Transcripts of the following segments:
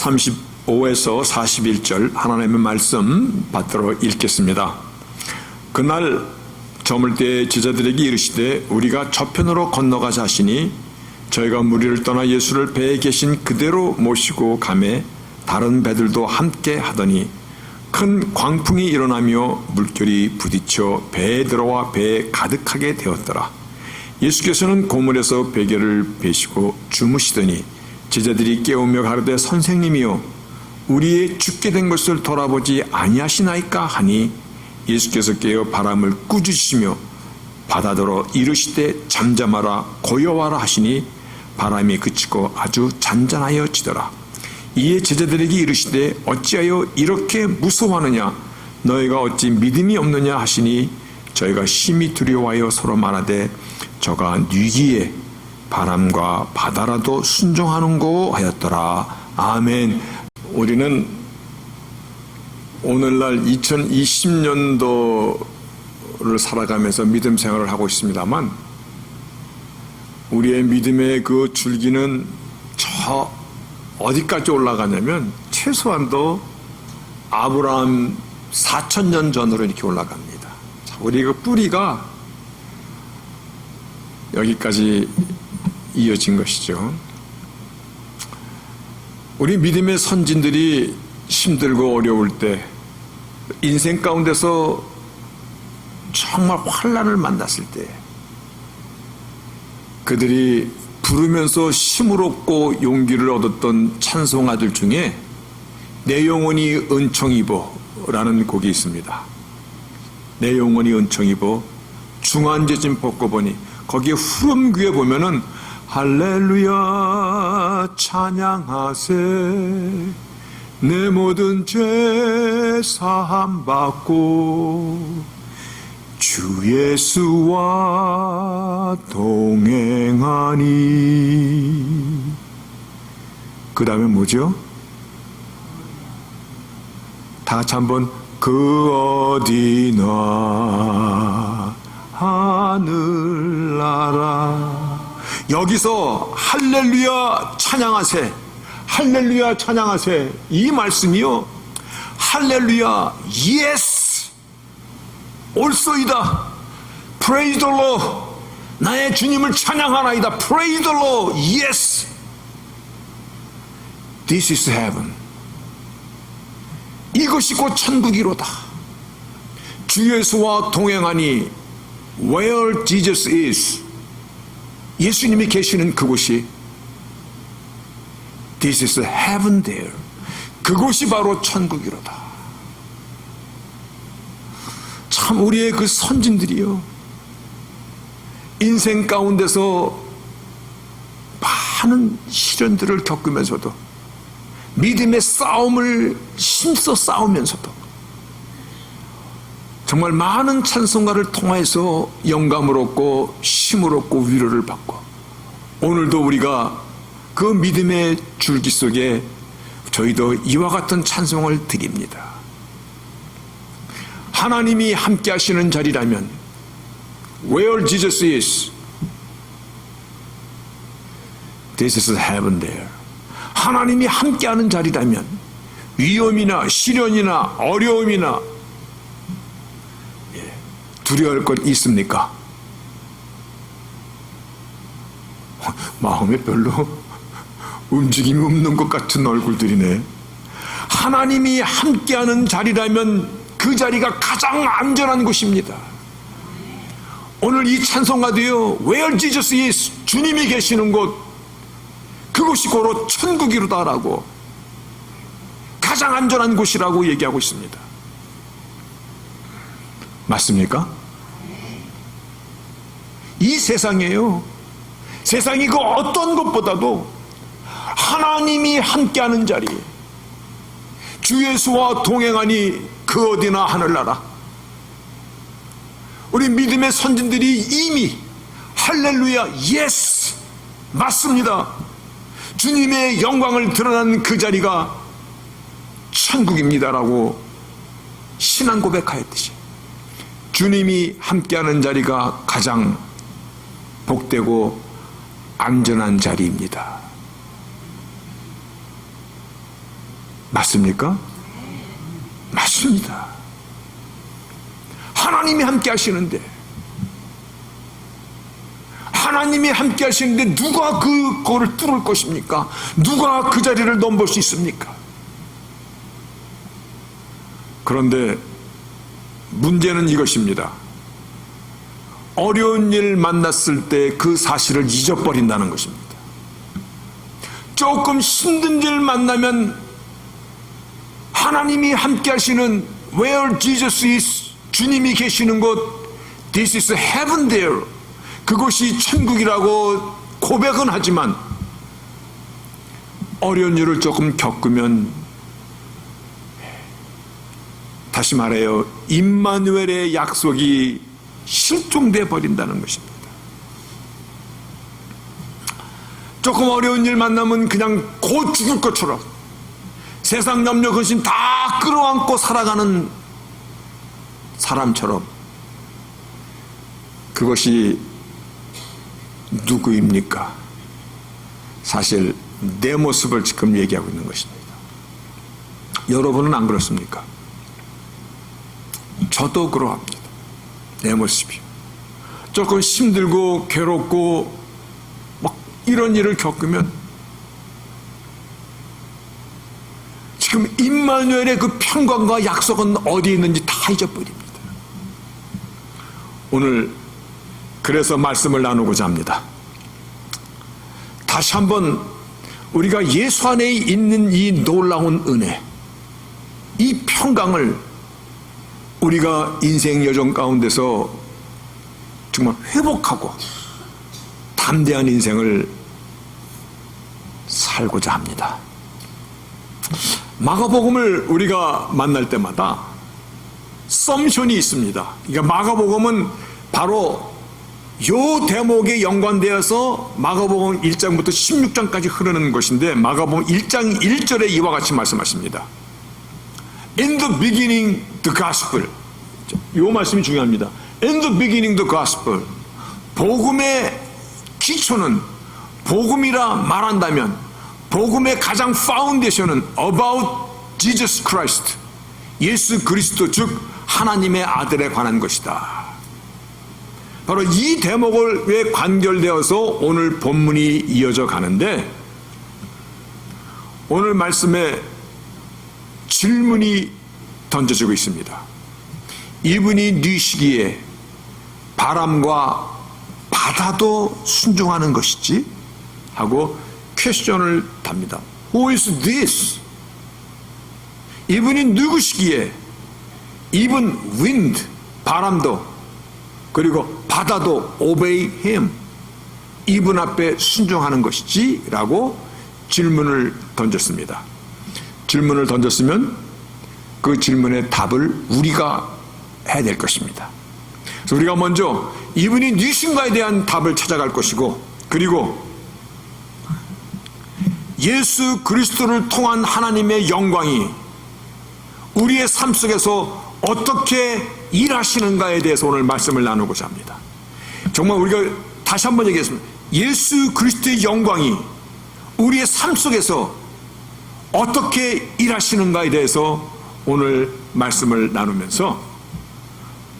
35에서 41절 하나님의 말씀 받들어 읽겠습니다. 그날 저물 때 제자들에게 이르시되 우리가 저편으로 건너가자 하시니 저희가 무리를 떠나 예수를 배에 계신 그대로 모시고 가매 다른 배들도 함께 하더니 큰 광풍이 일어나며 물결이 부딪혀 배에 들어와 배에 가득하게 되었더라. 예수께서는 고물에서 베개를 베시고 주무시더니 제자들이 깨우며 가로되 선생님이여 우리의 죽게 된 것을 돌아보지 아니하시나이까 하니 예수께서 깨어 바람을 꾸짖으시며 바다더러 이르시되 잠잠하라 고요하라 하시니 바람이 그치고 아주 잔잔하여지더라. 이에 제자들에게 이르시되 어찌하여 이렇게 무서워하느냐 너희가 어찌 믿음이 없느냐 하시니 저희가 심히 두려워하여 서로 말하되 저가 뉘기에 바람과 바다라도 순종하는고 하였더라. 아멘. 우리는 오늘날 2020년도를 살아가면서 믿음 생활을 하고 있습니다만 우리의 믿음의 그 줄기는 저 어디까지 올라가냐면 최소한도 아브라함 4,000년 전으로 이렇게 올라갑니다. 자, 우리 그 뿌리가 여기까지 이어진 것이죠. 우리 믿음의 선진들이 힘들고 어려울 때 인생 가운데서 정말 환난을 만났을 때 그들이 부르면서 힘을 얻고 용기를 얻었던 찬송가들 중에 내 영혼이 은총 입어 라는 곡이 있습니다. 내 영혼이 은총 입어 중한죄짐 벗고 보니 거기에 후렴구에 보면은 할렐루야 찬양하세 내 모든 죄 사함 받고 주 예수와 동행하니 그 다음에 뭐죠? 다 같이 한번 그 어디나 하늘나라 여기서 할렐루야 찬양하세 할렐루야 찬양하세 이 말씀이요 할렐루야 예스 옳소이다 Praise the Lord 나의 주님을 찬양하나이다 Praise the Lord Yes This is heaven 이것이 곧 천국이로다 주 예수와 동행하니 Where Jesus is 예수님이 계시는 그곳이 This is heaven there 그곳이 바로 천국이로다. 참 우리의 그 선진들이요 인생 가운데서 많은 시련들을 겪으면서도 믿음의 싸움을 힘써 싸우면서도 정말 많은 찬송가를 통해서 영감을 얻고 힘을 얻고 위로를 받고 오늘도 우리가 그 믿음의 줄기 속에 저희도 이와 같은 찬송을 드립니다. 하나님이 함께 하시는 자리라면 Where Jesus is This is heaven there 하나님이 함께하는 자리라면 위험이나 시련이나 어려움이나 두려워할 것 있습니까? 마음에 별로 움직임이 없는 것 같은 얼굴들이네. 하나님이 함께하는 자리라면 그 자리가 가장 안전한 곳입니다. 오늘 이 찬송가도요 Where Jesus is 주님이 계시는 곳 그곳이 고로 천국이로다라고 가장 안전한 곳이라고 얘기하고 있습니다. 맞습니까? 이 세상에요 세상이 그 어떤 것보다도 하나님이 함께하는 자리 주 예수와 동행하니 그 어디나 하늘나라 우리 믿음의 선진들이 이미 할렐루야 예스 맞습니다 주님의 영광을 드러난 그 자리가 천국입니다라고 신앙 고백하였듯이 주님이 함께하는 자리가 가장 복되고 안전한 자리입니다. 맞습니까? 맞습니다. 하나님이 함께 하시는데, 하나님이 함께 하시는데 누가 그거를 뚫을 것입니까? 누가 그 자리를 넘볼 수 있습니까? 그런데 문제는 이것입니다. 어려운 일 만났을 때 그 사실을 잊어버린다는 것입니다. 조금 힘든 일 만나면 하나님이 함께 하시는 Where Jesus is, 주님이 계시는 곳, This is heaven there, 그곳이 천국이라고 고백은 하지만 어려운 일을 조금 겪으면, 다시 말해요, 임마누엘의 약속이 실종돼 버린다는 것입니다. 조금 어려운 일 만나면 그냥 곧 죽을 것처럼 세상 염려 근심 다 끌어안고 살아가는 사람처럼, 그것이 누구입니까? 사실 내 모습을 지금 얘기하고 있는 것입니다. 여러분은 안 그렇습니까? 저도 그러합니다. 내 모습이 조금 힘들고 괴롭고 막 이런 일을 겪으면 지금 임마누엘의 그 평강과 약속은 어디 있는지 다 잊어버립니다. 오늘 그래서 말씀을 나누고자 합니다. 다시 한번 우리가 예수 안에 있는 이 놀라운 은혜, 이 평강을 우리가 인생 여정 가운데서 정말 회복하고 담대한 인생을 살고자 합니다. 마가복음을 우리가 만날 때마다 썸션이 있습니다. 그러니까 마가복음은 바로 요 대목에 연관되어서 마가복음 1장부터 16장까지 흐르는 것인데, 마가복음 1장 1절에 이와 같이 말씀하십니다. In the beginning the gospel. 이 말씀이 중요합니다. In the beginning the gospel. 복음의 기초는, 복음이라 말한다면 복음의 가장 파운데이션은 about Jesus Christ, 예수 그리스도, 즉 하나님의 아들에 관한 것이다. 바로 이 대목에 관결되어서 오늘 본문이 이어져 가는데, 오늘 말씀에 질문이 던져지고 있습니다. 이분이 뉘시기에 바람과 바다도 순종하는 것이지? 하고 퀘스천을 답니다. Who is this? 이분이 누구시기에 even wind, 바람도, 그리고 바다도 obey him, 이분 앞에 순종하는 것이지? 라고 질문을 던졌습니다. 질문을 던졌으면 그 질문의 답을 우리가 해야 될 것입니다. 그래서 우리가 먼저 이분이 누구신가에 대한 답을 찾아갈 것이고, 그리고 예수 그리스도를 통한 하나님의 영광이 우리의 삶 속에서 어떻게 일하시는가에 대해서 오늘 말씀을 나누고자 합니다. 정말 우리가 다시 한번 얘기했습니다. 예수 그리스도의 영광이 우리의 삶 속에서 어떻게 일하시는가에 대해서 오늘 말씀을 나누면서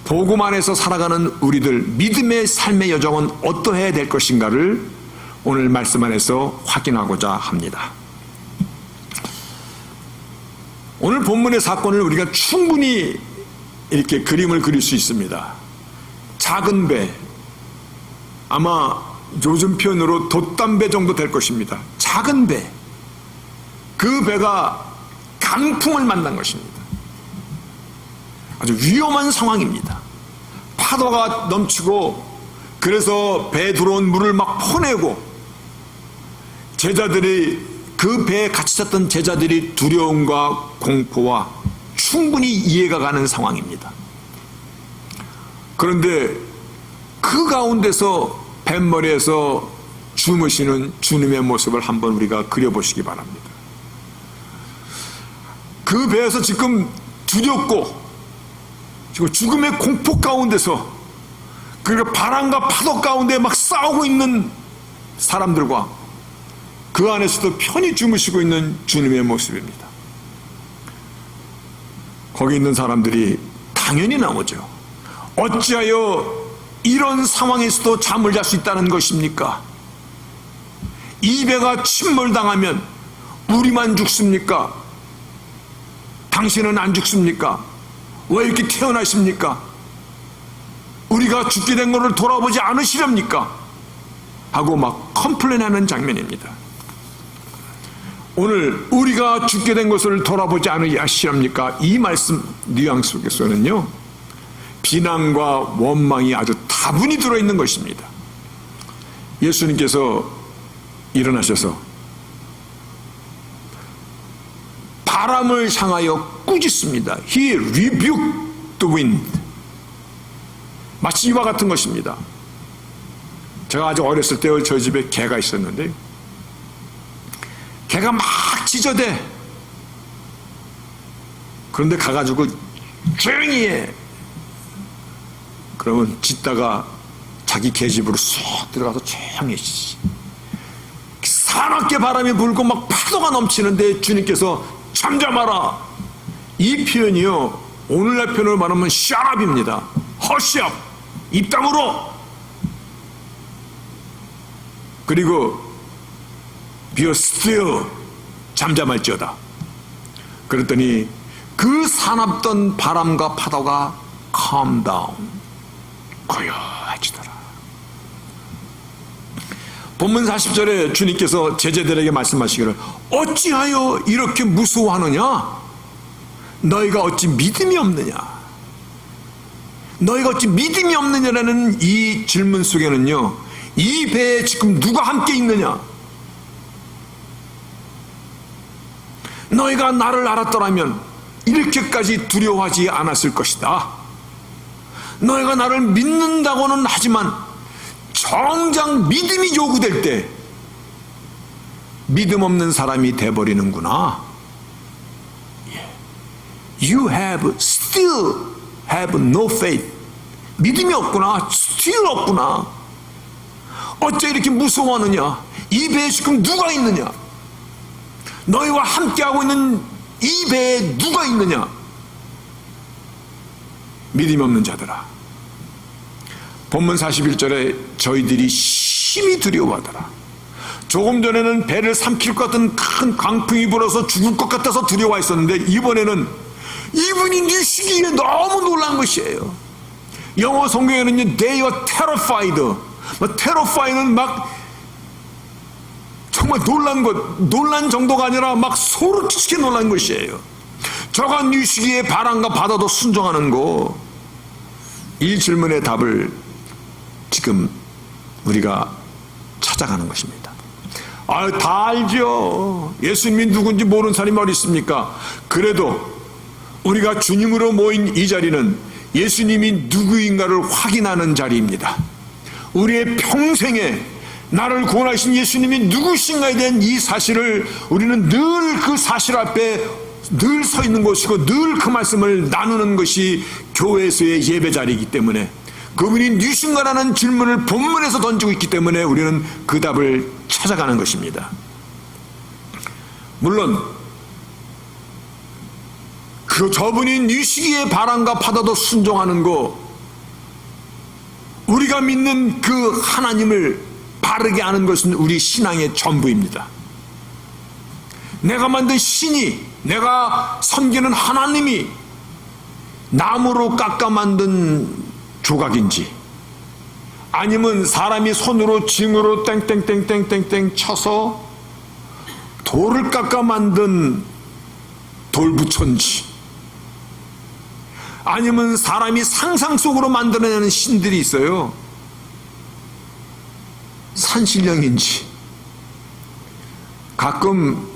복음 안에서 살아가는 우리들 믿음의 삶의 여정은 어떠해야 될 것인가를 오늘 말씀 안에서 확인하고자 합니다. 오늘 본문의 사건을 우리가 충분히 이렇게 그림을 그릴 수 있습니다. 작은 배, 아마 요즘 표현으로 돛담배 정도 될 것입니다. 작은 배, 그 배가 강풍을 만난 것입니다. 아주 위험한 상황입니다. 파도가 넘치고, 그래서 배에 들어온 물을 막 퍼내고, 제자들이, 그 배에 같이 탔던 제자들이 두려움과 공포와 충분히 이해가 가는 상황입니다. 그런데 그 가운데서 뱃머리에서 주무시는 주님의 모습을 한번 우리가 그려보시기 바랍니다. 그 배에서 지금 두렵고 죽음의 공포 가운데서, 그리고 바람과 파도 가운데 막 싸우고 있는 사람들과 그 안에서도 편히 주무시고 있는 주님의 모습입니다. 거기 있는 사람들이 당연히 나오죠. 어찌하여 이런 상황에서도 잠을 잘 수 있다는 것입니까? 이 배가 침몰당하면 우리만 죽습니까? 당신은 안 죽습니까? 왜 이렇게 태어나십니까? 우리가 죽게 된 것을 돌아보지 않으시렵니까? 하고 막 컴플레인하는 장면입니다. 오늘 우리가 죽게 된 것을 돌아보지 않으시렵니까? 이 말씀 뉘앙스 속에서는요, 비난과 원망이 아주 다분히 들어있는 것입니다. 예수님께서 일어나셔서 바람을 향하여 꾸짖습니다. He rebuked the wind. 마치 이와 같은 것입니다. 제가 아주 어렸을 때 저희 집에 개가 있었는데, 개가 막 짖어대. 그런데 가가지고 조용히 해. 그러면 짖다가 자기 개집으로 쏙 들어가서 조용히 해. 사납게 바람이 불고 막 파도가 넘치는데 주님께서 잠잠하라. 이 표현이요, 오늘날 표현으로 말하면 shut up입니다. hush up. 입 다물어. 그리고 be still. 잠잠할지어다. 그랬더니 그 사납던 바람과 파도가 calm down. 고요해지더라. 본문 40절에 주님께서 제자들에게 말씀하시기를 어찌하여 이렇게 무서워하느냐? 너희가 어찌 믿음이 없느냐? 너희가 어찌 믿음이 없느냐라는 이 질문 속에는요, 이 배에 지금 누가 함께 있느냐? 너희가 나를 알았더라면 이렇게까지 두려워하지 않았을 것이다. 너희가 나를 믿는다고는 하지만 정작 믿음이 요구될 때 믿음 없는 사람이 돼버리는구나. You still have no faith. 믿음이 없구나. still 없구나. 어째 이렇게 무서워하느냐? 이 배에 지금 누가 있느냐? 너희와 함께하고 있는 이 배에 누가 있느냐? 믿음이 없는 자들아. 본문 41절에 저희들이 심히 두려워하더라. 조금 전에는 배를 삼킬 것 같은 큰 강풍이 불어서 죽을 것 같아서 두려워했었는데, 이번에는 이분이 뉴시기에 너무 놀란 것이에요. 영어 성경에는 they were terrified. terrified는 막 정말 놀란 정도가 아니라 막 소름 끼치게 놀란 것이에요. 저가 뉴시기에 바람과 바다도 순종하는 거. 이 질문의 답을 지금 우리가 찾아가는 것입니다. 다 알죠. 예수님이 누군지 모르는 사람이 어디 있습니까? 그래도 우리가 주님으로 모인 이 자리는 예수님이 누구인가를 확인하는 자리입니다. 우리의 평생에 나를 구원하신 예수님이 누구신가에 대한 이 사실을 우리는 늘 그 사실 앞에 늘 서 있는 것이고 늘 그 말씀을 나누는 것이 교회에서의 예배 자리이기 때문에, 그분이 누구신가라는 질문을 본문에서 던지고 있기 때문에 우리는 그 답을 찾아가는 것입니다. 물론 저분이 뉴시기의 바람과 파도도 순종하는 거, 우리가 믿는 그 하나님을 바르게 아는 것은 우리 신앙의 전부입니다. 내가 만든 신이, 내가 섬기는 하나님이 나무로 깎아 만든 조각인지, 아니면 사람이 손으로 징으로 땡땡땡땡땡땡 쳐서 돌을 깎아 만든 돌부처인지, 아니면 사람이 상상 속으로 만들어내는 신들이 있어요. 산신령인지. 가끔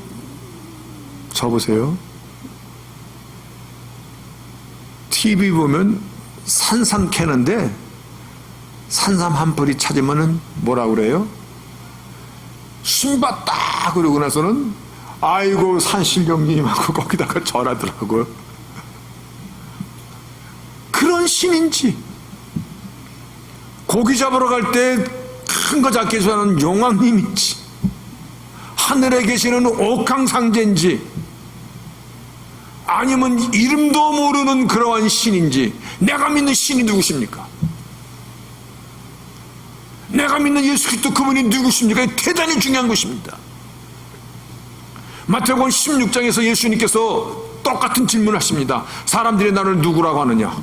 보세요. TV 보면 산삼 캐는데 산삼 한 뿌리 찾으면은 뭐라 그래요? 신봤다 그러고 나서는 아이고 산신령님하고 거기다가 절하더라고요. 그런 신인지, 고기 잡으러 갈 때 큰 거 잡기 위해서는 용왕님인지, 하늘에 계시는 옥황상제인지, 아니면 이름도 모르는 그러한 신인지, 내가 믿는 신이 누구십니까? 내가 믿는 예수 그리스도 그분이 누구십니까? 이게 대단히 중요한 것입니다. 마태복음 16장에서 예수님께서 똑같은 질문을 하십니다. 사람들이 나를 누구라고 하느냐?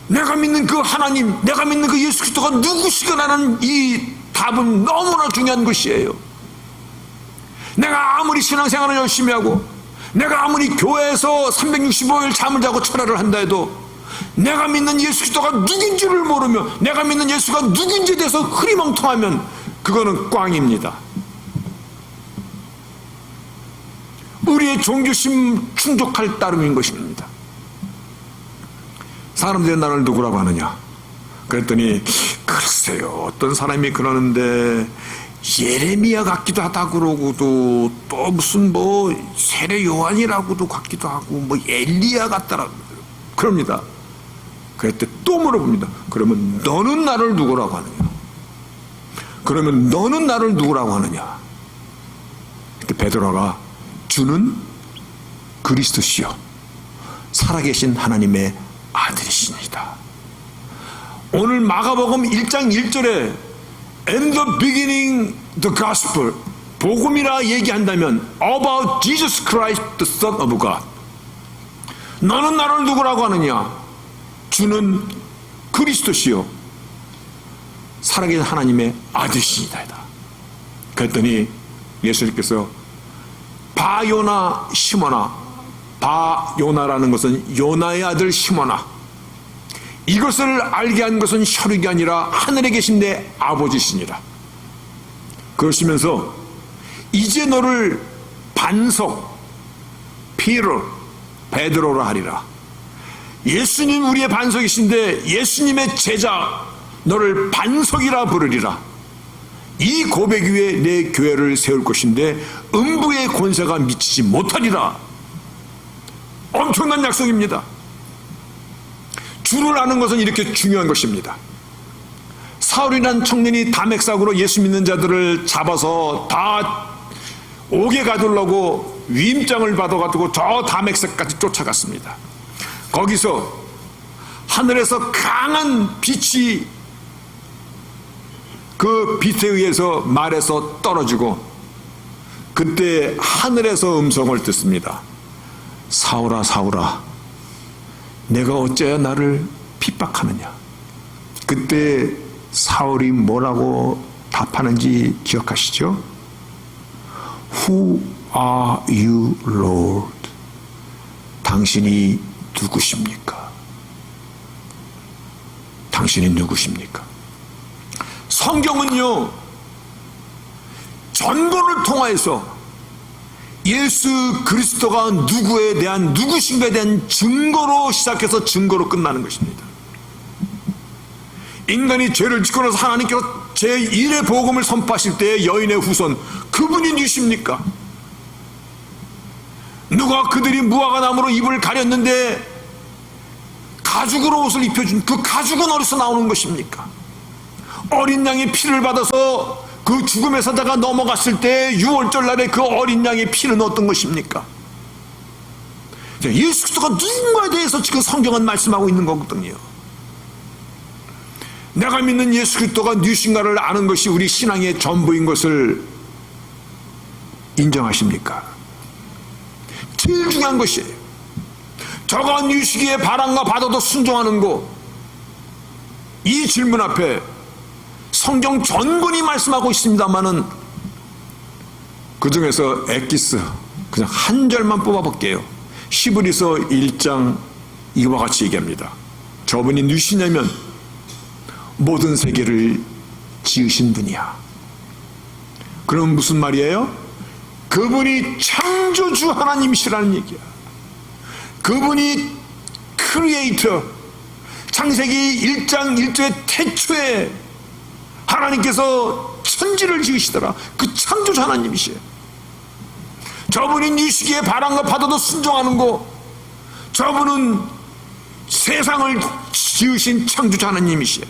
내가 믿는 그 하나님, 내가 믿는 그 예수 그리스도가 누구시거나는 이 답은 너무나 중요한 것이에요. 내가 아무리 신앙생활을 열심히 하고, 내가 아무리 교회에서 365일 잠을 자고 철야를 한다 해도, 내가 믿는 예수 그리스도가 누군지를 모르며 내가 믿는 예수가 누군지에 대해서 흐리멍텅하면 그거는 꽝입니다. 우리의 종교심 충족할 따름인 것입니다. 사람들이 나를 누구라고 하느냐? 그랬더니 글쎄요, 어떤 사람이 그러는데 예레미야 같기도 하다 그러고도, 또 무슨 뭐 세례 요한이라고도 같기도 하고, 뭐 엘리야 같다라고 그럽니다. 그랬더니 또 물어봅니다. 그러면 너는 나를 누구라고 하느냐? 그러면 너는 나를 누구라고 하느냐? 그때 베드로가 주는 그리스도시요 살아계신 하나님의 아들이시니이다. 오늘 마가복음 1장 1절에 In the beginning the gospel, 복음이라 얘기한다면 about Jesus Christ the Son of God, 너는 나를 누구라고 하느냐? 주는 그리스도시요 살아계신 하나님의 아들이시니이다. 그랬더니 예수님께서 바요나 시모나, 바요나라는 것은 요나의 아들 시모나, 이것을 알게 한 것은 혈육이 아니라 하늘에 계신 내 아버지시니라. 그러시면서 이제 너를 반석, 피로, 베드로라 하리라. 예수님 우리의 반석이신데 예수님의 제자, 너를 반석이라 부르리라. 이 고백 위에 내 교회를 세울 것인데 음부의 권세가 미치지 못하리라. 엄청난 약속입니다. 주를 아는 것은 이렇게 중요한 것입니다. 사울이라는 청년이 다맥삭으로 예수 믿는 자들을 잡아서 다 옥에 가두려고 위임장을 받아가지고 저 다맥삭까지 쫓아갔습니다. 거기서 하늘에서 강한 빛이 그 빛에 의해서 말에서 떨어지고, 그때 하늘에서 음성을 듣습니다. 사울아 사울아, 내가 어째야 나를 핍박하느냐? 그때 사울이 뭐라고 답하는지 기억하시죠? Who are you, Lord? 당신이 누구십니까? 당신이 누구십니까? 성경은요, 전도를 통하여서 예수 그리스도가 누구에 대한, 누구신가에 대한 증거로 시작해서 증거로 끝나는 것입니다. 인간이 죄를 짓고 나서 하나님께서 제1의 복음을 선포하실 때 여인의 후손, 그분이 누구십니까? 누가 그들이 무화과 나무로 입을 가렸는데 가죽으로 옷을 입혀준 그 가죽은 어디서 나오는 것입니까? 어린 양의 피를 받아서 그 죽음의 사자가 넘어갔을 때 유월절 날에 그 어린 양의 피는 어떤 것입니까? 예수 그리스도가 누군가에 대해서 지금 성경은 말씀하고 있는 거거든요. 내가 믿는 예수 그리스도가 누구신가를 아는 것이 우리 신앙의 전부인 것을 인정하십니까? 제일 중요한 것이에요. 저가 누구시기에 바람과 바다도 순종하는 거, 이 질문 앞에 성경 전문이 말씀하고 있습니다만은 그 중에서 엑기스 그냥 한 절만 뽑아볼게요. 히브리서 1장 이와 같이 얘기합니다. 저분이 누구시냐면 모든 세계를 지으신 분이야. 그럼 무슨 말이에요? 그분이 창조주 하나님이시라는 얘기야. 그분이 크리에이터, 창세기 1장 1절의 태초에 하나님께서 천지를 지으시더라. 그 창조주 하나님이시에요. 저분이 네 시기에 바람과 파도도 순종하는 거, 저분은 세상을 지으신 창조주 하나님이시에요.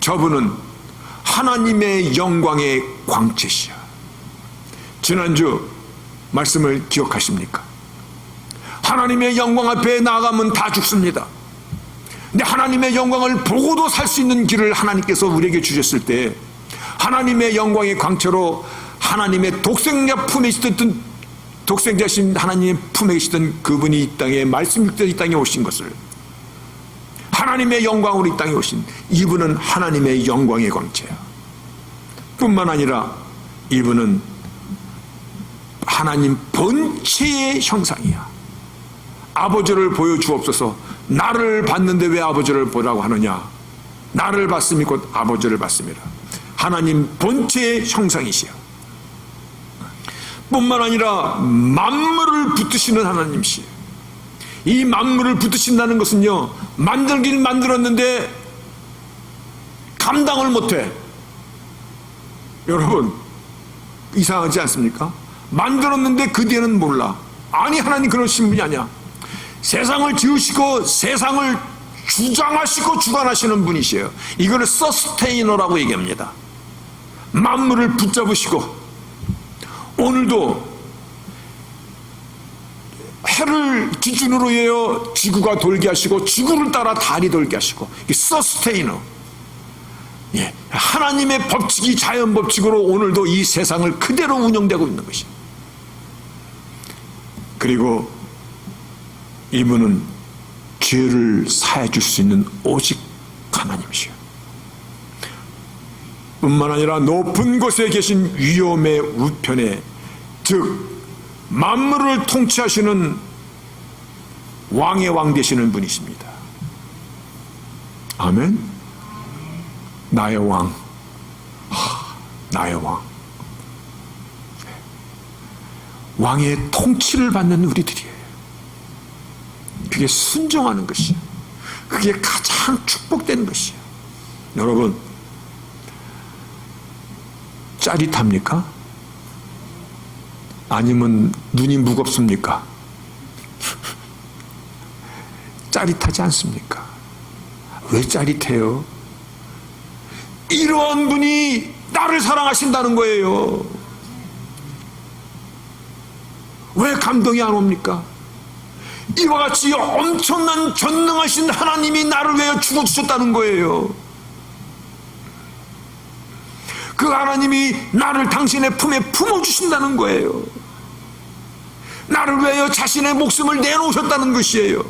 저분은 하나님의 영광의 광채시야. 지난주 말씀을 기억하십니까? 하나님의 영광 앞에 나아가면 다 죽습니다. 근데 하나님의 영광을 보고도 살 수 있는 길을 하나님께서 우리에게 주셨을 때 하나님의 영광의 광채로 하나님의 독생자 품에 있었던 독생자신 하나님의 품에 계시던 그분이 이 땅에 말씀 육대로 이 땅에 오신 것을 하나님의 영광으로 이 땅에 오신 이분은 하나님의 영광의 광채야. 뿐만 아니라 이분은 하나님 본체의 형상이야. 아버지를 보여주옵소서. 나를 봤는데 왜 아버지를 보라고 하느냐. 나를 봤음이 곧 아버지를 봤음이라. 하나님 본체의 형상이시여. 뿐만 아니라 만물을 붙드시는 하나님이시여. 이 만물을 붙드신다는 것은요, 만들긴 만들었는데 감당을 못해. 여러분 이상하지 않습니까? 만들었는데 그 뒤에는 몰라. 아니, 하나님 그러신 분이 아니야. 세상을 지으시고 세상을 주장하시고 주관하시는 분이시에요. 이거를 서스테이너라고 얘기합니다. 만물을 붙잡으시고 오늘도 해를 기준으로 해요 지구가 돌게 하시고 지구를 따라 달이 돌게 하시고, 이 서스테이너. 예, 하나님의 법칙이 자연 법칙으로 오늘도 이 세상을 그대로 운영되고 있는 것이에요. 그리고 이분은 죄를 사해 줄 수 있는 오직 하나님이시오. 뿐만 아니라 높은 곳에 계신 위엄의 우편에, 즉 만물을 통치하시는 왕의 왕 되시는 분이십니다. 아멘. 나의 왕, 나의 왕. 왕의 통치를 받는 우리들이에요. 그게 순종하는 것이에요. 그게 가장 축복된 것이에요. 여러분, 짜릿합니까? 아니면 눈이 무겁습니까? 짜릿하지 않습니까? 왜 짜릿해요? 이러한 분이 나를 사랑하신다는 거예요. 왜 감동이 안 옵니까? 이와 같이 엄청난 전능하신 하나님이 나를 위하여 죽어주셨다는 거예요. 그 하나님이 나를 당신의 품에 품어주신다는 거예요. 나를 위하여 자신의 목숨을 내놓으셨다는 것이에요.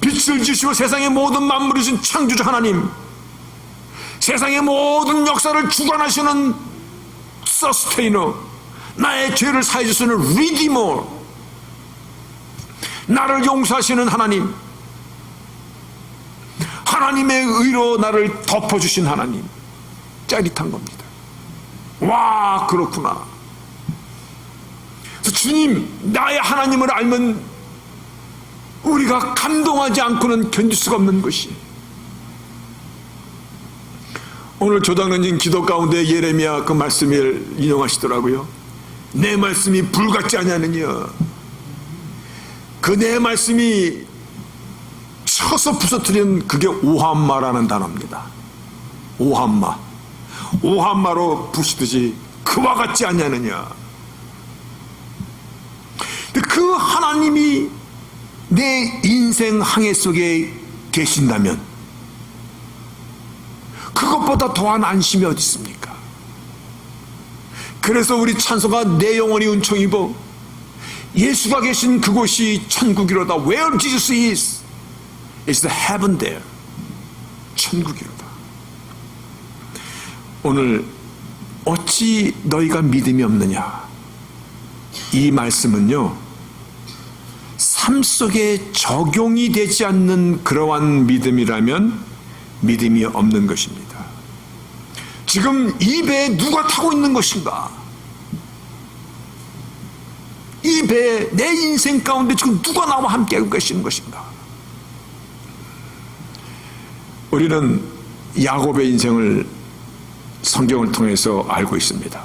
빛을 지시고 세상의 모든 만물을 주신 창조주 하나님, 세상의 모든 역사를 주관하시는 서스테이너, 나의 죄를 사해 주시는 리디머, 나를 용서하시는 하나님, 하나님의 의로 나를 덮어주신 하나님. 짜릿한 겁니다. 와, 그렇구나. 그래서 주님, 나의 하나님을 알면 우리가 감동하지 않고는 견딜 수가 없는 것이. 오늘 조장로님 기도 가운데 예레미야 그 말씀을 인용하시더라고요. 내 말씀이 불같지 아니하느냐. 그 내 말씀이 쳐서 부서뜨린 그게 오한마라는 단어입니다. 오한마. 오한마로 부시듯이 그와 같지 않냐느냐. 그 하나님이 내 인생 항해 속에 계신다면 그것보다 더한 안심이 어디 있습니까? 그래서 우리 찬송가 내 영혼이 은총 입어 예수가 계신 그곳이 천국이로다. Where Jesus is, is the heaven there. 천국이로다. 오늘 어찌 너희가 믿음이 없느냐. 이 말씀은요, 삶 속에 적용이 되지 않는 그러한 믿음이라면 믿음이 없는 것입니다. 지금 이 배에 누가 타고 있는 것인가? 이 배에 내 인생 가운데 지금 누가 나와 함께 하고 계시는 것인가? 우리는 야곱의 인생을 성경을 통해서 알고 있습니다.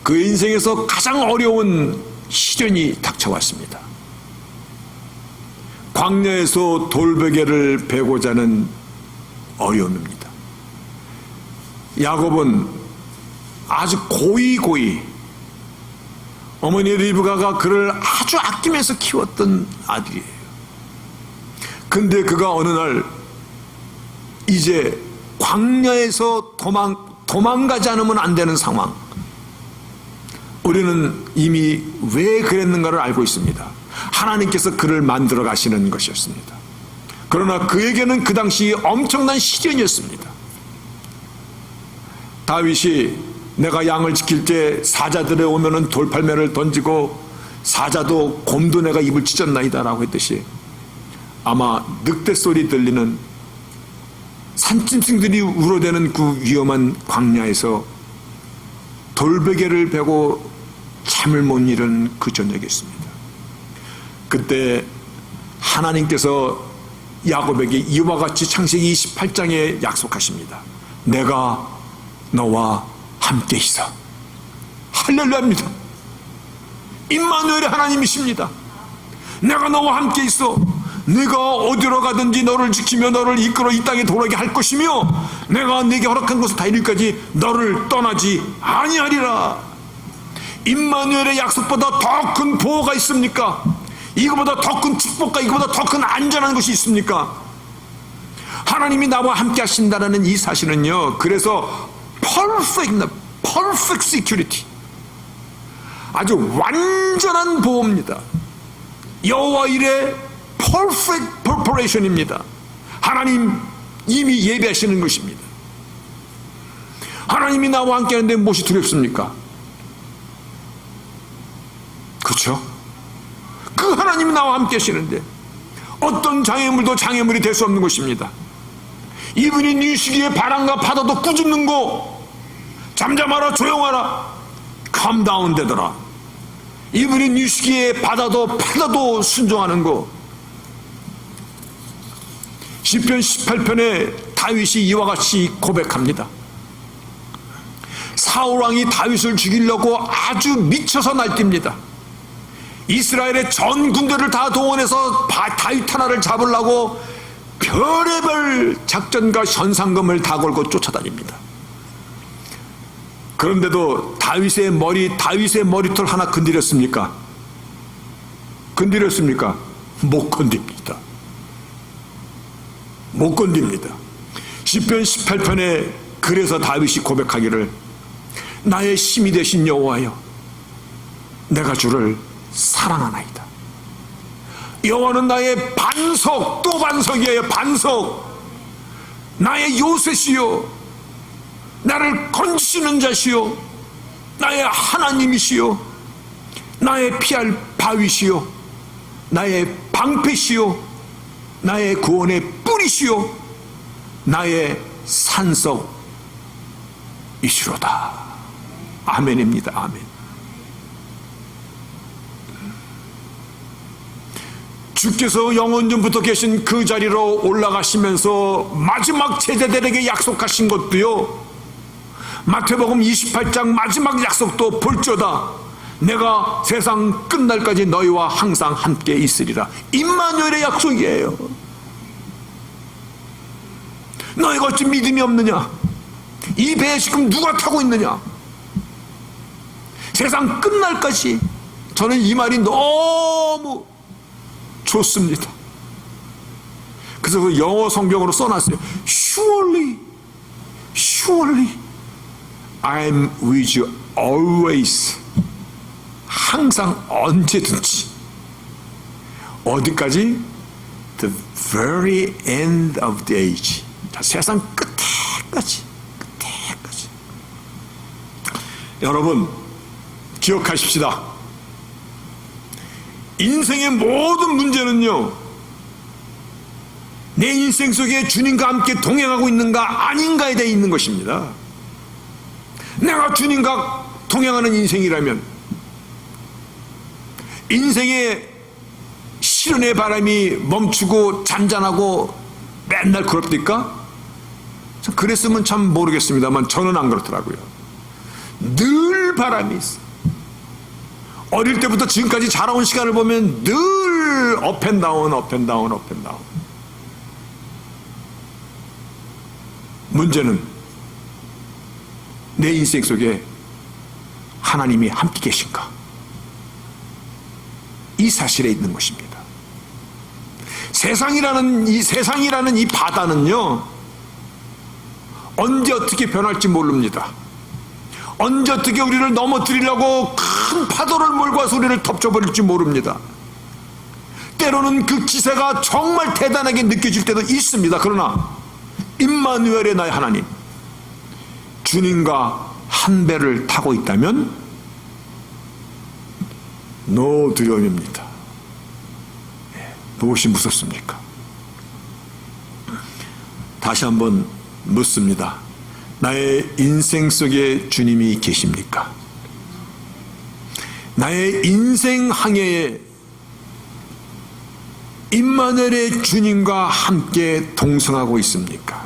그 인생에서 가장 어려운 시련이 닥쳐왔습니다. 광야에서 돌베개를 베고자 하는 어려움입니다. 야곱은 아주 고이 어머니 리브가가 그를 아주 아끼면서 키웠던 아들이에요. 근데 그가 어느 날 이제 광야에서 도망가지 않으면 안 되는 상황. 우리는 이미 왜 그랬는가를 알고 있습니다. 하나님께서 그를 만들어 가시는 것이었습니다. 그러나 그에게는 그 당시 엄청난 시련이었습니다. 다윗이 내가 양을 지킬 때 사자들에 오면은 돌팔매를 던지고 사자도 곰도 내가 입을 찢었나이다 라고 했듯이 아마 늑대 소리 들리는 산짐승들이 우러대는 그 위험한 광야에서 돌베개를 베고 잠을 못 이룬 그 저녁이었습니다. 그때 하나님께서 야곱에게 이와 같이 창세기 28장에 약속하십니다. 내가 너와 함께 있어. 할렐루야입니다. 임마누엘의 하나님이십니다. 내가 너와 함께 있어. 내가 어디로 가든지 너를 지키며 너를 이끌어 이 땅에 돌아오게 할 것이며 내가 네게 허락한 것을 다 이룰까지 너를 떠나지 아니하리라. 임마누엘의 약속보다 더 큰 보호가 있습니까? 이거보다 더 큰 축복과 이거보다 더 큰 안전한 것이 있습니까? 하나님이 나와 함께 하신다는 이 사실은요, 그래서 perfect security, 아주 완전한 보호입니다. 여호와 일의 perfect preparation입니다. 하나님 이미 예배하시는 것입니다. 하나님이 나와 함께 하는데 무엇이 두렵습니까? 그렇죠? 그 하나님이 나와 함께 하시는데 어떤 장애물도 장애물이 될 수 없는 것입니다. 이분이 네 시기에 바람과 파도도 꾸짖는 거 잠잠하라 조용하라 calm down 되더라. 이분이 네 시기에 바다도 파도도 순종하는 거. 시편 18편에 다윗이 이와 같이 고백합니다. 사울왕이 다윗을 죽이려고 아주 미쳐서 날뜁니다. 이스라엘의 전 군대를 다 동원해서 다윗 하나를 잡으려고 별의별 작전과 현상금을 다 걸고 쫓아다닙니다. 그런데도 다윗의 머리털 하나 건드렸습니까? 건드렸습니까? 못 건듭니다. 못 건듭니다. 시편 18편에 그래서 다윗이 고백하기를 나의 힘이 되신 여호와여 내가 주를 사랑하나이다. 여호와는 나의 반석 또 반석이에요. 반석 나의 요새시요 나를 건지시는 자시요 나의 하나님이시요 나의 피할 바위시요 나의 방패시요 나의 구원의 뿌리시요 나의 산석이시로다. 아멘입니다. 아멘. 주께서 영원전부터 계신 그 자리로 올라가시면서 마지막 제자들에게 약속하신 것도요, 마태복음 28장 마지막 약속도 볼지어다 내가 세상 끝날까지 너희와 항상 함께 있으리라. 임마누엘의 약속이에요. 너희가 어찌 믿음이 없느냐? 이 배에 지금 누가 타고 있느냐? 세상 끝날까지. 저는 이 말이 너무 좋습니다. 그래서 그 영어 성경으로 써놨어요. Surely, surely, I am with you always. 항상 언제든지. 어디까지? The very end of the age. 자, 세상 끝에까지. 끝에까지. 여러분, 기억하십시다. 인생의 모든 문제는요, 내 인생 속에 주님과 함께 동행하고 있는가 아닌가에 대해 있는 것입니다. 내가 주님과 동행하는 인생이라면 인생의 시련의 바람이 멈추고 잔잔하고 맨날 그렇습니까? 그랬으면 참 모르겠습니다만 저는 안 그렇더라고요. 늘 바람이 있어. 어릴 때부터 지금까지 자라온 시간을 보면 늘 업앤다운 업앤다운 업앤다운. 문제는 내 인생 속에 하나님이 함께 계신가? 이 사실에 있는 것입니다. 세상이라는 이 바다는요, 언제 어떻게 변할지 모릅니다. 언제 어떻게 우리를 넘어뜨리려고 큰 파도를 몰고 와서 우리를 덮쳐버릴지 모릅니다. 때로는 그 기세가 정말 대단하게 느껴질 때도 있습니다. 그러나 임마누엘의 나의 하나님, 주님과 한 배를 타고 있다면 노 두려움입니다. 무엇이 무섭습니까? 다시 한번 묻습니다. 나의 인생 속에 주님이 계십니까? 나의 인생 항해에 임마누엘의 주님과 함께 동성하고 있습니까?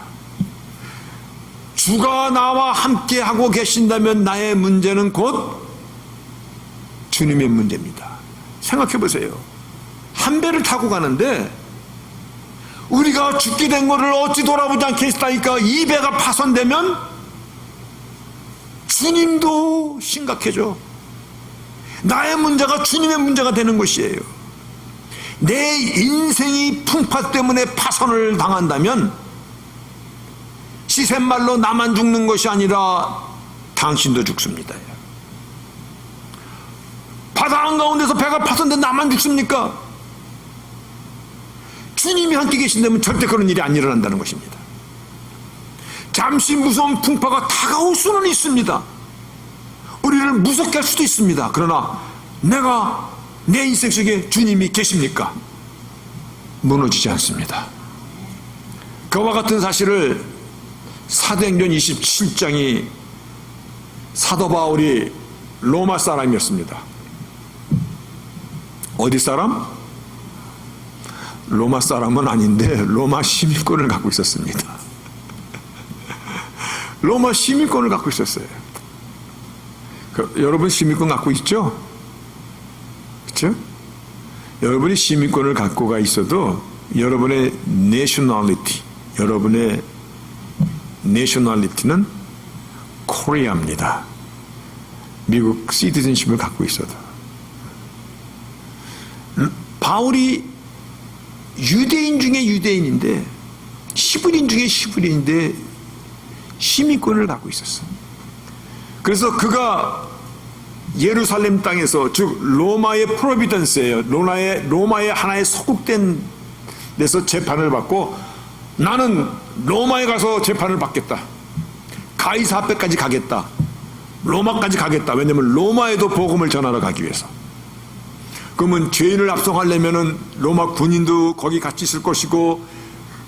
주가 나와 함께 하고 계신다면 나의 문제는 곧 주님의 문제입니다. 생각해 보세요. 한 배를 타고 가는데 우리가 죽게 된 것을 어찌 돌아보지 않겠다니까. 이 배가 파손되면 주님도 심각해져. 나의 문제가 주님의 문제가 되는 것이에요. 내 인생이 풍파 때문에 파손을 당한다면 시샘말로 나만 죽는 것이 아니라 당신도 죽습니다. 바다 한가운데서 배가 파손돼 나만 죽습니까? 주님이 함께 계신다면 절대 그런 일이 안 일어난다는 것입니다. 잠시 무서운 풍파가 다가올 수는 있습니다. 우리를 무섭게 할 수도 있습니다. 그러나 내가 내 인생 속에 주님이 계십니까? 무너지지 않습니다. 그와 같은 사실을 사도행전 27장이 사도 바울이 로마 사람이었습니다. 어디 사람? 로마 사람은 아닌데 로마 시민권을 갖고 있었습니다. 로마 시민권을 갖고 있었어요. 여러분 시민권 갖고 있죠? 그렇죠? 여러분이 시민권을 갖고가 있어도 여러분의 내셔널리티는 코리아입니다. 미국 시티즌십을 갖고 있어도. 바울이 유대인 중에 유대인인데, 히브리인 중에 히브리인인데 시민권을 갖고 있었어. 그래서 그가 예루살렘 땅에서, 즉 로마의 프로비던스예요. 로마의 하나의 소국된 데서 재판을 받고, 나는 로마에 가서 재판을 받겠다. 가이사 앞에까지 가겠다. 로마까지 가겠다. 왜냐하면 로마에도 복음을 전하러 가기 위해서. 그러면 죄인을 압송하려면은 로마 군인도 거기 같이 있을 것이고,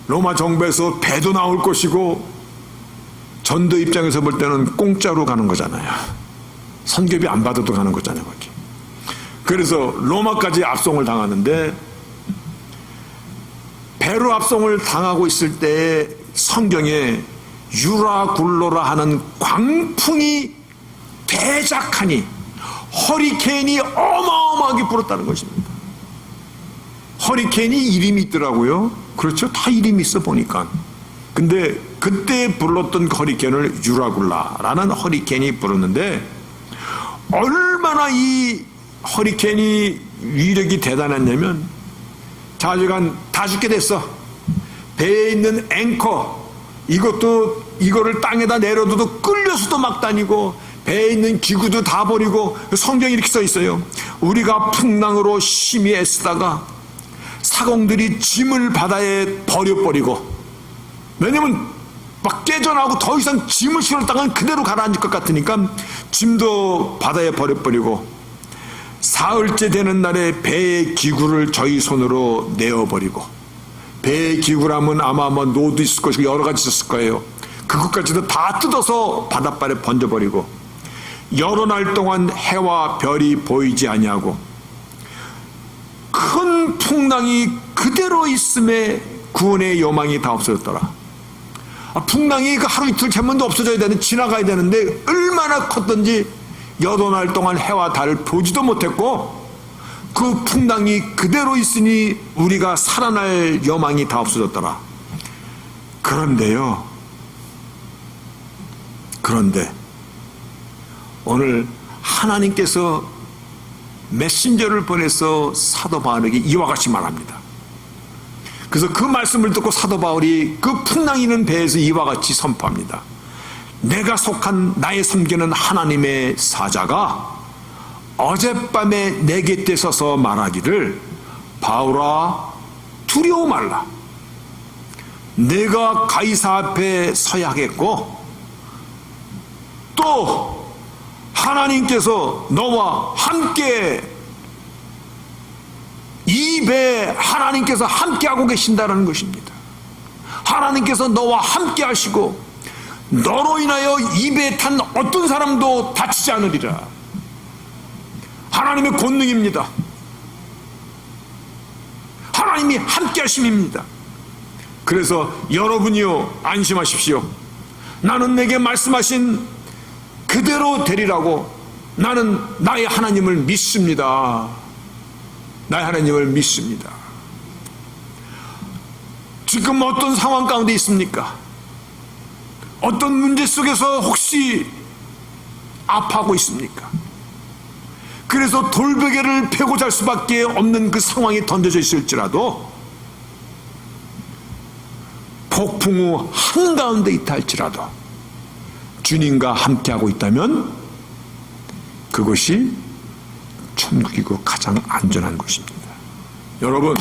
로마 정부에서 배도 나올 것이고, 전도 입장에서 볼 때는 공짜로 가는 거잖아요. 선교비 안 받아도 가는 거잖아요, 거기. 그래서 로마까지 압송을 당하는데, 배로 압송을 당하고 있을 때 성경에 유라굴로라 하는 광풍이 대작하니 허리케인이 어마어마하게 불었다는 것입니다. 허리케인이 이름이 있더라고요. 그렇죠? 다 이름이 있어 보니까. 근데 그때 불렀던 허리케인을 유라굴라라는 허리케인이 불었는데, 얼마나 이 허리케인이 위력이 대단했냐면, 자주간 다 죽게 됐어. 배에 있는 앵커, 이거를 땅에다 내려둬도 끌려서도 막 다니고, 배에 있는 기구도 다 버리고. 성경에 이렇게 써 있어요. 우리가 풍랑으로 심히 애쓰다가 사공들이 짐을 바다에 버려버리고, 왜냐면 막 깨져나오고 더 이상 짐을 실을 땅은 그대로 가라앉을 것 같으니까 짐도 바다에 버려버리고, 사흘째 되는 날에 배의 기구를 저희 손으로 내어버리고, 배의 기구라면 아마 노도 있을 것이고 여러 가지 있었을 거예요. 그것까지도 다 뜯어서 바닷발에 번져버리고, 여러 날 동안 해와 별이 보이지 아니하고, 큰 풍랑이 그대로 있음에 구원의 여망이 다 없어졌더라. 풍랑이 그 하루 이틀 잠만도 없어져야 되는, 지나가야 되는데 얼마나 컸던지 여러 날 동안 해와 달을 보지도 못했고, 그 풍랑이 그대로 있으니 우리가 살아날 여망이 다 없어졌더라. 그런데 오늘 하나님께서 메신저를 보내서 사도 바울에게 이와 같이 말합니다. 그래서 그 말씀을 듣고 사도 바울이 그 풍랑이는 배에서 이와 같이 선포합니다. 내가 속한 나의 섬기는 하나님의 사자가 어젯밤에 내 곁에 서서 말하기를 바울아 두려워 말라. 내가 가이사 앞에 서야 하겠고 또 하나님께서 너와 함께 이 배에 하나님께서 함께하고 계신다는 것입니다. 하나님께서 너와 함께 하시고 너로 인하여 이 배에 탄 어떤 사람도 다치지 않으리라. 하나님의 권능입니다. 하나님이 함께 하심입니다. 그래서 여러분이요 안심하십시오. 나는 내게 말씀하신 그대로 되리라고 나는 나의 하나님을 믿습니다. 나의 하나님을 믿습니다. 지금 어떤 상황 가운데 있습니까? 어떤 문제 속에서 혹시 아파하고 있습니까? 그래서 돌베개를 펴고 잘 수밖에 없는 그 상황에 던져져 있을지라도 폭풍 후 한가운데 있다 할지라도 주님과 함께하고 있다면 그것이 천국이고 가장 안전한 곳입니다. 여러분,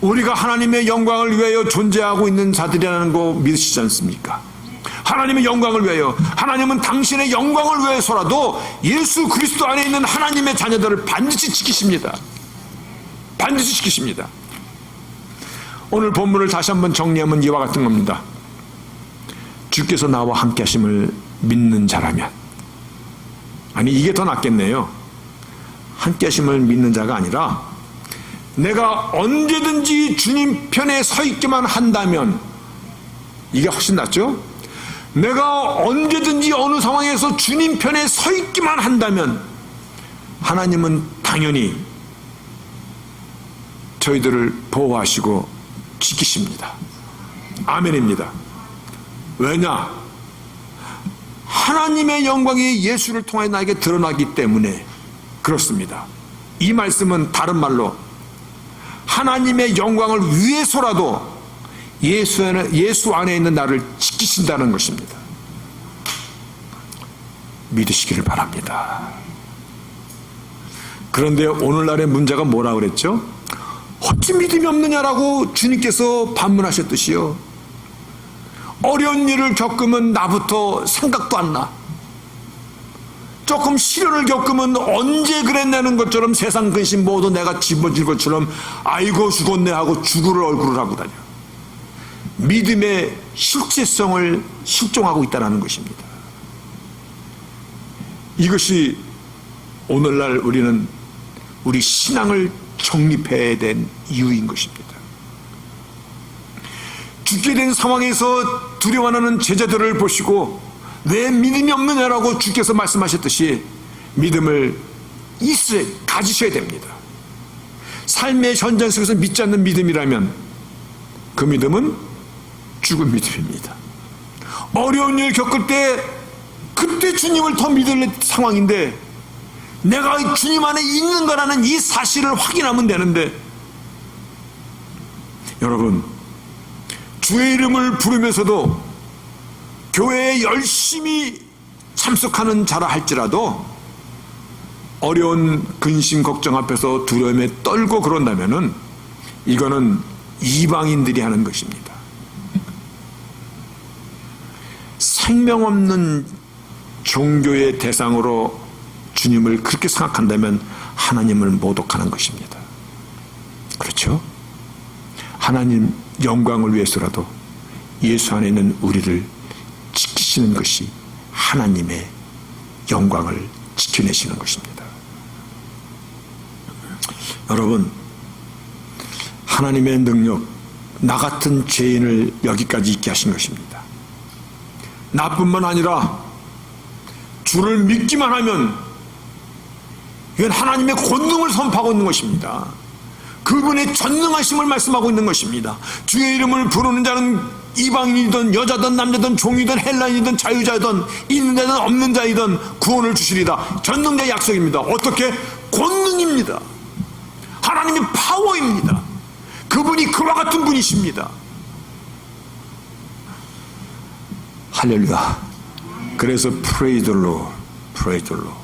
우리가 하나님의 영광을 위하여 존재하고 있는 자들이라는 거 믿으시지 않습니까? 하나님의 영광을 위하여, 하나님은 당신의 영광을 위해서라도 예수 그리스도 안에 있는 하나님의 자녀들을 반드시 지키십니다. 반드시 지키십니다. 오늘 본문을 다시 한번 정리하면 이와 같은 겁니다. 주께서 나와 함께 하심을 믿는 자라면, 아니 이게 더 낫겠네요. 함께 하심을 믿는 자가 아니라 내가 언제든지 주님 편에 서 있기만 한다면, 이게 훨씬 낫죠? 내가 언제든지 어느 상황에서 주님 편에 서 있기만 한다면 하나님은 당연히 저희들을 보호하시고 지키십니다. 아멘입니다. 왜냐? 하나님의 영광이 예수를 통해 나에게 드러나기 때문에 그렇습니다. 이 말씀은 다른 말로 하나님의 영광을 위해서라도 예수 안에 있는 나를 지키신다는 것입니다. 믿으시기를 바랍니다. 그런데 오늘날의 문제가 뭐라고 그랬죠? 어찌 믿음이 없느냐라고 주님께서 반문하셨듯이요. 어려운 일을 겪으면 나부터 생각도 안 나. 조금 시련을 겪으면 언제 그랬냐는 것처럼 세상 근심 모두 내가 짊어질 것처럼 아이고 죽었네 하고 죽을 얼굴을 하고 다녀. 믿음의 실제성을 실종하고 있다는 것입니다. 이것이 오늘날 우리는 우리 신앙을 정립해야 된 이유인 것입니다. 죽게 된 상황에서 두려워하는 제자들을 보시고 왜 믿음이 없느냐라고 주께서 말씀하셨듯이 믿음을 가지셔야 됩니다. 삶의 현장 속에서 믿지 않는 믿음이라면 그 믿음은 죽은 믿음입니다. 어려운 일 겪을 때 그때 주님을 더 믿을 상황인데 내가 주님 안에 있는 거라는 이 사실을 확인하면 되는데, 여러분 주의 이름을 부르면서도 교회에 열심히 참석하는 자라 할지라도 어려운 근심 걱정 앞에서 두려움에 떨고 그런다면은 이거는 이방인들이 하는 것입니다. 생명 없는 종교의 대상으로 주님을 그렇게 생각한다면 하나님을 모독하는 것입니다. 그렇죠? 하나님 영광을 위해서라도 예수 안에 있는 우리를 지키시는 것이 하나님의 영광을 지켜내시는 것입니다. 여러분, 하나님의 능력, 나 같은 죄인을 여기까지 있게 하신 것입니다. 나뿐만 아니라 주를 믿기만 하면 이건 하나님의 권능을 선포하고 있는 것입니다. 그분의 전능하심을 말씀하고 있는 것입니다. 주의 이름을 부르는 자는 이방인이든 여자든 남자든 종이든 헬라인이든 자유자이든 있는 자든 없는 자이든 구원을 주시리다. 전능자의 약속입니다. 어떻게? 권능입니다. 하나님의 파워입니다. 그분이 그와 같은 분이십니다. 할렐루야. 그래서 Praise the Lord, Praise the Lord.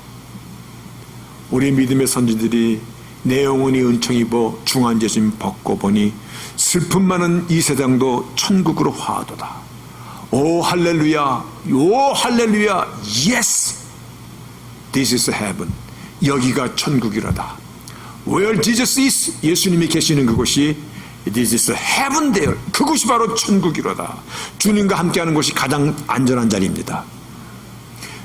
우리 믿음의 선지들이 내 영혼이 은총 입어 중한 죄짐 벗고 보니 슬픔 많은 이 세상도 천국으로 화하도다. 오 할렐루야, 오 할렐루야. Yes, this is heaven. 여기가 천국이로다. Where Jesus is, 예수님이 계시는 그곳이 This is heaven there. 그곳이 바로 천국이로다. 주님과 함께하는 곳이 가장 안전한 자리입니다.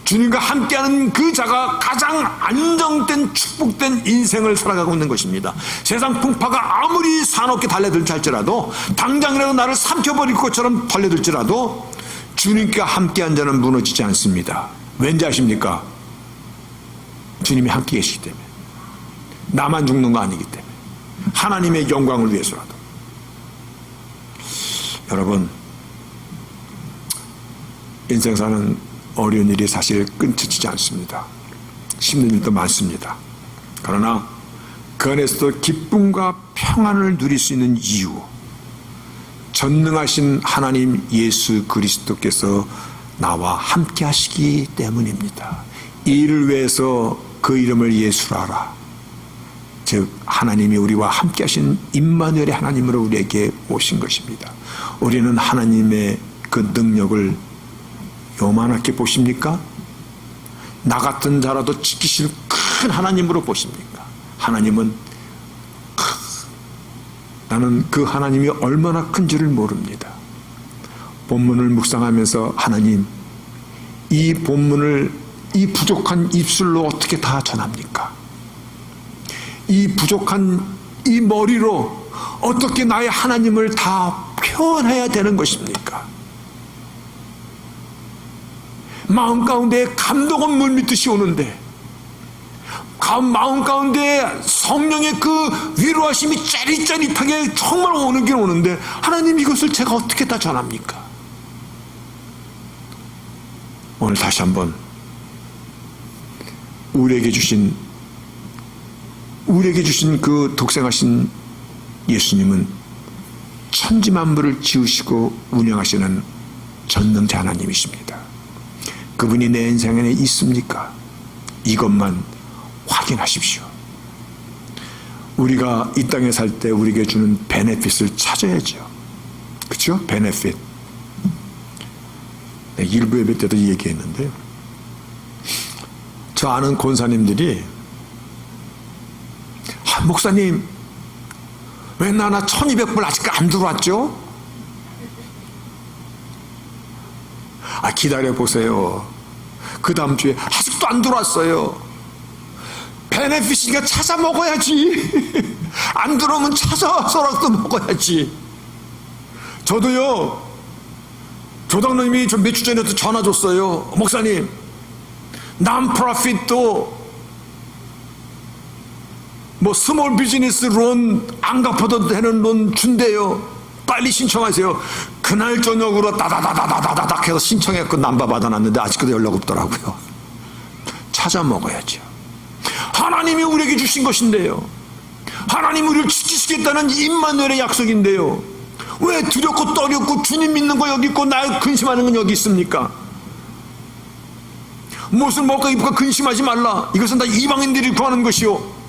주님과 함께하는 그 자가 가장 안정된 축복된 인생을 살아가고 있는 것입니다. 세상 풍파가 아무리 사납게 달려들지 할지라도 당장이라도 나를 삼켜버릴 것처럼 달려들지라도 주님과 함께한 자는 무너지지 않습니다. 왠지 아십니까? 주님이 함께 계시기 때문에. 나만 죽는 거 아니기 때문에. 하나님의 영광을 위해서라도. 여러분, 인생 사는 어려운 일이 사실 끊치지 않습니다. 힘든 일도 많습니다. 그러나 그 안에서도 기쁨과 평안을 누릴 수 있는 이유, 전능하신 하나님 예수 그리스도께서 나와 함께 하시기 때문입니다. 이 일을 위해서 그 이름을 예수라 하라. 즉 하나님이 우리와 함께 하신 임마누엘의 하나님으로 우리에게 오신 것입니다. 우리는 하나님의 그 능력을 요만하게 보십니까? 나 같은 자라도 지키실 큰 하나님으로 보십니까? 하나님은 나는 그 하나님이 얼마나 큰지를 모릅니다. 본문을 묵상하면서 하나님, 이 본문을 이 부족한 입술로 어떻게 다 전합니까? 이 부족한 이 머리로 어떻게 나의 하나님을 다 표현해야 되는 것입니까? 마음 가운데 감동은 물밀듯이 오는데 마음 가운데 성령의 그 위로하심이 짜릿짜릿하게 정말 오는 길 오는데 하나님 이것을 제가 어떻게 다 전합니까? 오늘 다시 한번 우리에게 주신 그 독생하신 예수님은 천지만물을 지으시고 운영하시는 전능자 하나님이십니다. 그분이 내 인생 안에 있습니까? 이것만 확인하십시오. 우리가 이 땅에 살 때 우리에게 주는 베네핏을 찾아야죠. 그렇죠? 베네핏. 네, 일부 예배 때도 얘기했는데 저 아는 권사님들이 목사님 왜 나 1200불 아직 안 들어왔죠? 기다려보세요. 그 다음 주에 아직도 안 들어왔어요. 베네핏이니까 찾아 먹어야지. 안 들어오면 찾아서라도 먹어야지. 저도요, 조당님이 몇 주 전에도 전화 줬어요. 목사님, non-profit도 스몰 비즈니스 론 안 갚아도 되는 론 준대요. 빨리 신청하세요. 그날 저녁으로 다다다다다다닥 해서 신청했고 남바 받아놨는데 아직도 연락 없더라고요. 찾아 먹어야죠. 하나님이 우리에게 주신 것인데요. 하나님이 우리를 지키시겠다는 임마누엘의 약속인데요. 왜 두렵고 떨렸고 주님 믿는 거 여기 있고 나 근심하는 건 여기 있습니까? 무엇을 먹고 입고 근심하지 말라. 이것은 다 이방인들이 구하는 것이요.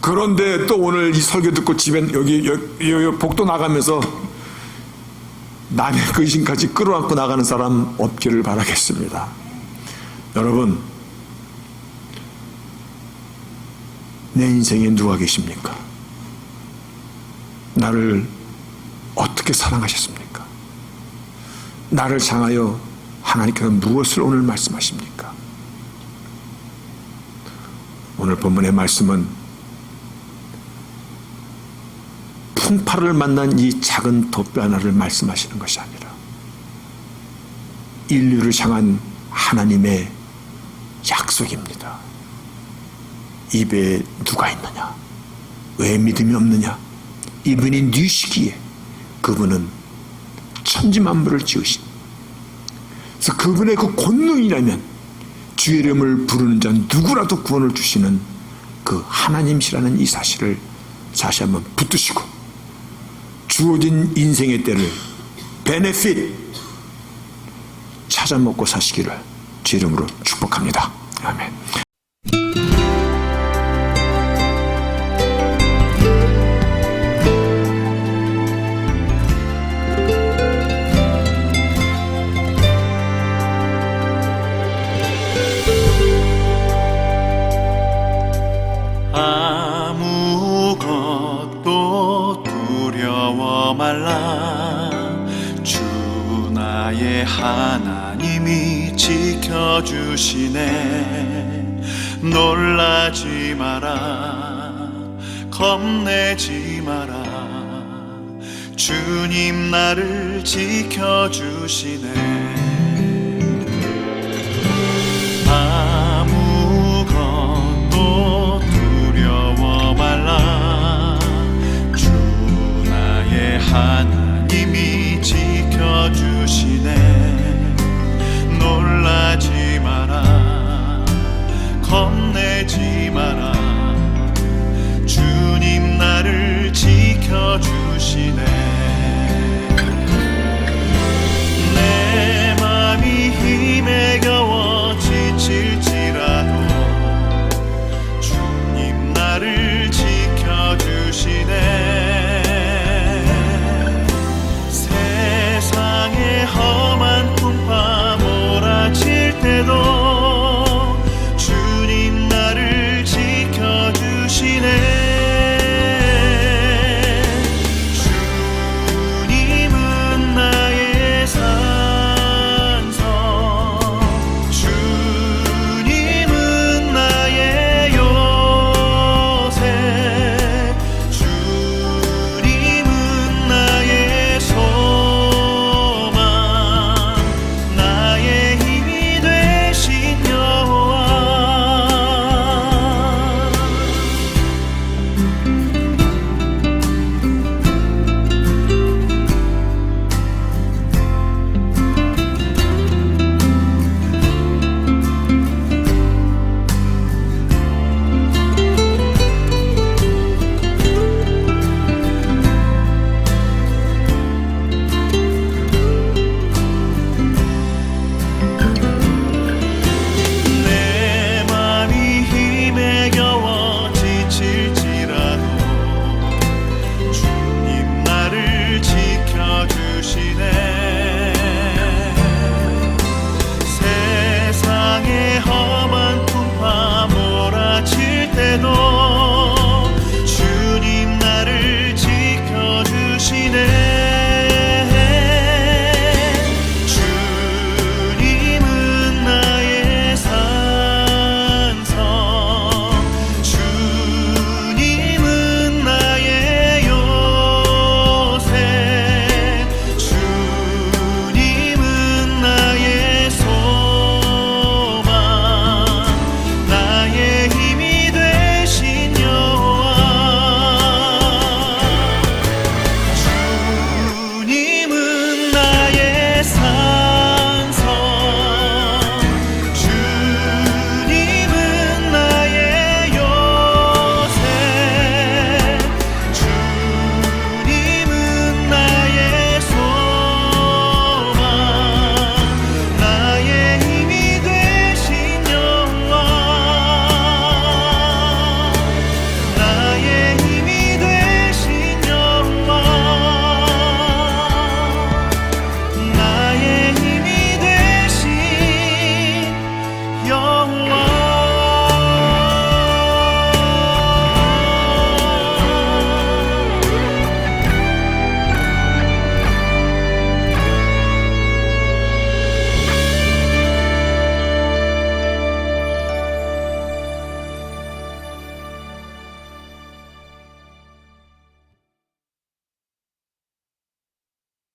그런데 또 오늘 이 설교 듣고 집에 여기 복도 나가면서 남의 근심까지 끌어안고 나가는 사람 없기를 바라겠습니다. 여러분, 내 인생에 누가 계십니까? 나를 어떻게 사랑하셨습니까? 나를 향하여 하나님께서 무엇을 오늘 말씀하십니까? 오늘 본문의 말씀은 풍파를 만난 이 작은 돛배 하나를 말씀하시는 것이 아니라 인류를 향한 하나님의 약속입니다. 입에 누가 있느냐? 왜 믿음이 없느냐? 이분이 뉘시기에 그분은 천지 만물을 지으신, 그래서 그분의 그 권능이라면 주의 이름을 부르는 자 누구라도 구원을 주시는 그 하나님이시라는 이 사실을 다시 한번 붙드시고 주어진 인생의 때를 베네핏 찾아 먹고 사시기를 주 이름으로 축복합니다. 아멘. 아무것도 두려워 말라. 주 나의 하나님이 지켜주시네. 놀라지 마라, 겁내지 마라. 주님 나를 지켜주시네. 아무것도 두려워 말라. 주 나의 하나님이 지켜주시네. 놀라지 마라, 겁내지 마라. 주님 나를 지켜주시네.